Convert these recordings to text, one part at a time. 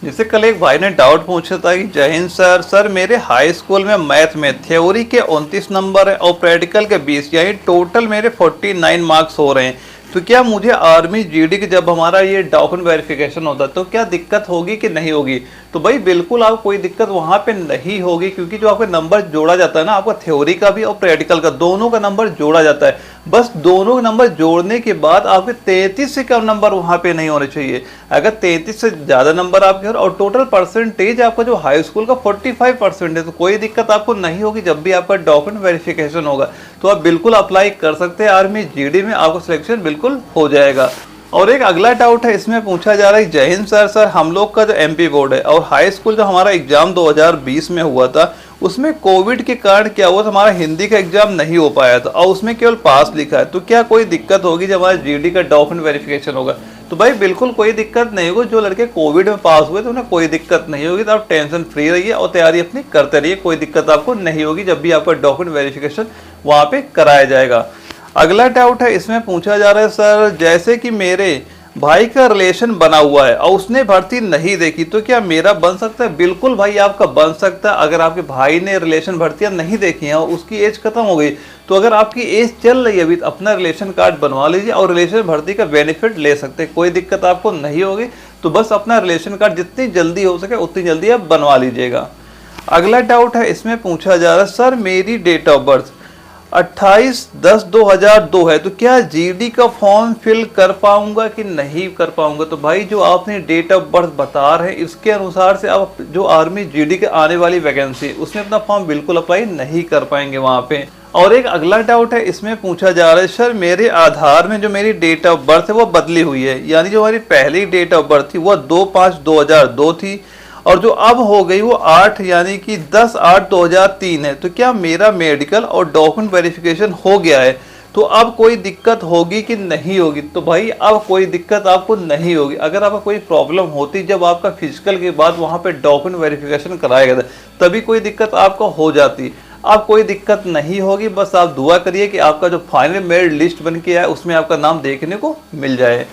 जैसे कल एक भाई ने डाउट पूछा था कि जय हिंद सर, मेरे हाई स्कूल में मैथ में थ्योरी के 29 नंबर है और प्रैक्टिकल के 20, यानी टोटल मेरे 49 मार्क्स हो रहे हैं। तो क्या मुझे आर्मी जीडी के जब हमारा ये डॉक्यूमेंट वेरिफिकेशन होता है तो क्या दिक्कत होगी कि नहीं होगी? तो भाई बिल्कुल आपको कोई दिक्कत वहां पे नहीं होगी, क्योंकि जो आपका नंबर जोड़ा जाता है ना, आपका थ्योरी का भी और प्रैक्टिकल का दोनों का नंबर जोड़ा जाता है। बस दोनों का नंबर जोड़ने के बाद आपके 33 से कम नंबर वहां पे नहीं होने चाहिए। अगर 33 से ज्यादा नंबर आपके और टोटल परसेंटेज आपका जो हाई स्कूल का 45% है, तो कोई दिक्कत आपको नहीं होगी। जब भी आपका डॉक्यूमेंट वेरिफिकेशन होगा तो आप बिल्कुल अप्लाई कर सकते हैं आर्मी जीडी में, आपका सिलेक्शन बिल्कुल हो जाएगा। और एक अगला डाउट है, इसमें पूछा जा रहा है जय हिंद सर, हम लोग का जो एमपी बोर्ड है और हाई स्कूल जो हमारा एग्जाम 2020 में हुआ था, उसमें कोविड के कारण क्या हुआ था, हमारा हिंदी का एग्जाम नहीं हो पाया था और उसमें केवल पास लिखा है। तो क्या कोई दिक्कत होगी जब हमारा जीडी का डॉक्यूमेंट वेरिफिकेशन होगा? तो भाई बिल्कुल कोई दिक्कत नहीं होगी। जो लड़के कोविड में पास हुए तो उन्हें कोई दिक्कत नहीं होगी। तो आप टेंशन फ्री रहिए और तैयारी अपनी करते रहिए, कोई दिक्कत आपको नहीं होगी जब भी आपका डॉक्यूमेंट वेरिफिकेशन वहाँ पे कराया जाएगा। अगला डाउट है, इसमें पूछा जा रहा है सर, जैसे कि मेरे भाई का रिलेशन बना हुआ है और उसने भर्ती नहीं देखी, तो क्या मेरा बन सकता है? बिल्कुल भाई आपका बन सकता है। अगर आपके भाई ने रिलेशन भर्तियां नहीं देखी हैं और उसकी एज खत्म हो गई, तो अगर आपकी एज चल रही है अभी, तो अपना रिलेशन कार्ड बनवा लीजिए और रिलेशन भर्ती का बेनिफिट ले सकते हैं, कोई दिक्कत आपको नहीं होगी। तो बस अपना रिलेशन कार्ड जितनी जल्दी हो सके उतनी जल्दी आप बनवा लीजिएगा। अगला डाउट है, इसमें पूछा जा रहा है सर, मेरी डेट ऑफ बर्थ 28/10/2002 है, तो क्या जीडी का फॉर्म फिल कर पाऊंगा कि नहीं कर पाऊंगा? तो भाई जो आपने डेट ऑफ बर्थ बता रहे हैं, इसके अनुसार से आप जो आर्मी जीडी के आने वाली वैकेंसी उसमें अपना फॉर्म बिल्कुल अप्लाई नहीं कर पाएंगे वहां पे। और एक अगला डाउट है, इसमें पूछा जा रहा है सर, मेरे आधार में जो मेरी डेट ऑफ बर्थ है वो बदली हुई है, यानी जो हमारी पहली डेट ऑफ बर्थ थी वो 2/5/2002 थी और जो अब हो गई वो 8 यानी कि 10/8/2003 है। तो क्या मेरा मेडिकल और डॉक्यूमेंट वेरिफिकेशन हो गया है? तो अब कोई दिक्कत होगी कि नहीं होगी? तो भाई अब कोई दिक्कत आपको नहीं होगी। अगर आपको कोई प्रॉब्लम होती जब आपका फिजिकल के बाद वहां पे डॉक्यूमेंट वेरिफिकेशन कराया गया था, तभी कोई दिक्कत आपको हो जाती। अब कोई दिक्कत नहीं होगी। बस आप दुआ करिए कि आपका जो फाइनल मेरिट लिस्ट बन के आए उसमें आपका नाम देखने को मिल जाए।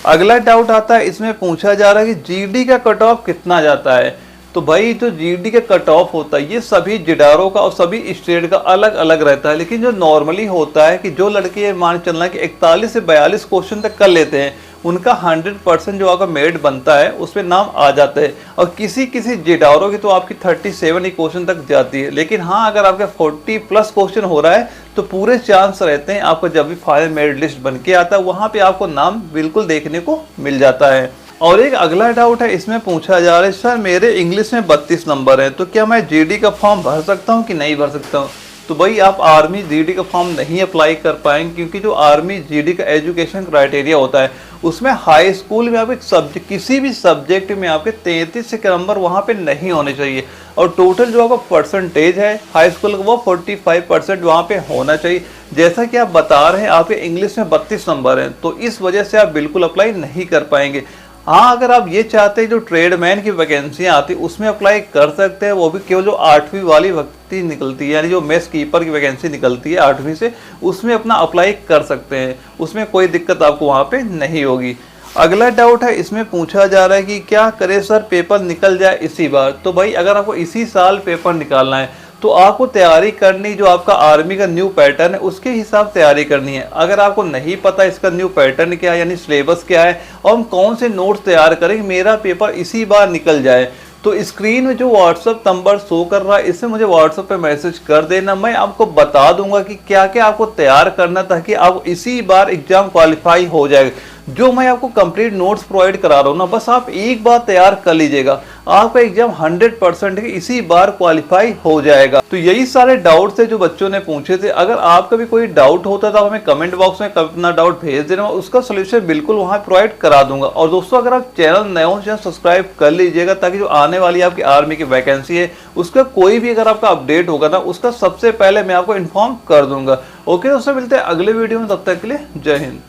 अगला डाउट आता है, इसमें पूछा जा रहा है कि जीडी का कट ऑफ कितना जाता है? तो भाई जो जीडी का कट ऑफ होता है ये सभी जिडारों का और सभी स्टेट का अलग अलग रहता है, लेकिन जो नॉर्मली होता है कि जो लड़के मान चलना कि 41 से 42 क्वेश्चन तक कर लेते हैं, उनका 100% जो आपका मेरिट बनता है उसमें नाम आ जाता है। और किसी किसी जिडारों की तो आपकी 37 ही क्वेश्चन तक जाती है। लेकिन हाँ, अगर आपका 40+ क्वेश्चन हो रहा है तो पूरे चांस रहते हैं आपको जब भी फाइनल मेरिट लिस्ट बन के आता है वहां पे आपको नाम बिल्कुल देखने को मिल जाता है। और एक अगला डाउट है, इसमें पूछा जा रहा है सर, मेरे इंग्लिश में 32 नंबर है, तो क्या मैं जीडी का फॉर्म भर सकता हूँ कि नहीं भर सकता हूँ? तो भाई आप आर्मी जीडी का फॉर्म नहीं अप्लाई कर पाएंगे, क्योंकि जो आर्मी जीडी का एजुकेशन क्राइटेरिया होता है उसमें हाई स्कूल में आप एक सब्जेक्ट किसी भी सब्जेक्ट में आपके 33 से नंबर वहाँ पे नहीं होने चाहिए और टोटल जो आपका परसेंटेज है हाई स्कूल का वो 45% वहाँ पे होना चाहिए। जैसा कि आप बता रहे हैं आपके इंग्लिश में 32 नंबर हैं, तो इस वजह से आप बिल्कुल अप्लाई नहीं कर पाएंगे। हाँ, अगर आप ये चाहते हैं जो ट्रेडमैन की वैकेंसियाँ आती उसमें अप्लाई कर सकते हैं, वो भी केवल जो 8वीं वाली भर्ती निकलती है, यानी जो मेस कीपर की वैकेंसी निकलती है 8वीं से, उसमें अपना अप्लाई कर सकते हैं, उसमें कोई दिक्कत आपको वहाँ पे नहीं होगी। अगला डाउट है, इसमें पूछा जा रहा है कि क्या करें सर, पेपर निकल जाए इसी बार? तो भाई अगर आपको इसी साल पेपर निकालना है तो आपको तैयारी करनी, जो आपका आर्मी का न्यू पैटर्न है उसके हिसाब तैयारी करनी है। अगर आपको नहीं पता इसका न्यू पैटर्न क्या है, यानी सिलेबस क्या है और हम कौन से नोट्स तैयार करें कि मेरा पेपर इसी बार निकल जाए, तो स्क्रीन में जो व्हाट्सअप नंबर शो कर रहा है इससे मुझे व्हाट्सअप पे मैसेज कर देना। मैं आपको बता दूंगा कि क्या क्या आपको तैयार करना ताकि आप इसी बार एग्जाम क्वालिफाई हो जाए। जो मैं आपको कंप्लीट नोट्स प्रोवाइड करा रहा हूँ ना, बस आप एक बार तैयार कर लीजिएगा, आपका एग्जाम 100% इसी बार क्वालिफाई हो जाएगा। तो यही सारे डाउट्स थे जो बच्चों ने पूछे थे। अगर आपका भी कोई डाउट होता तो हमें कमेंट बॉक्स में अपना डाउट भेज देना, उसका सोल्यूशन बिल्कुल वहां प्रोवाइड करा दूंगा। और दोस्तों, अगर आप चैनल नए हो चैनल सब्सक्राइब कर लीजिएगा ताकि जो आने वाली आपकी आर्मी की वैकेंसी है उसका कोई भी अगर आपका अपडेट होगा ना, उसका सबसे पहले मैं आपको इन्फॉर्म कर दूंगा। ओके दोस्तों, मिलते हैं अगले वीडियो में, तब तक के लिए जय हिंद।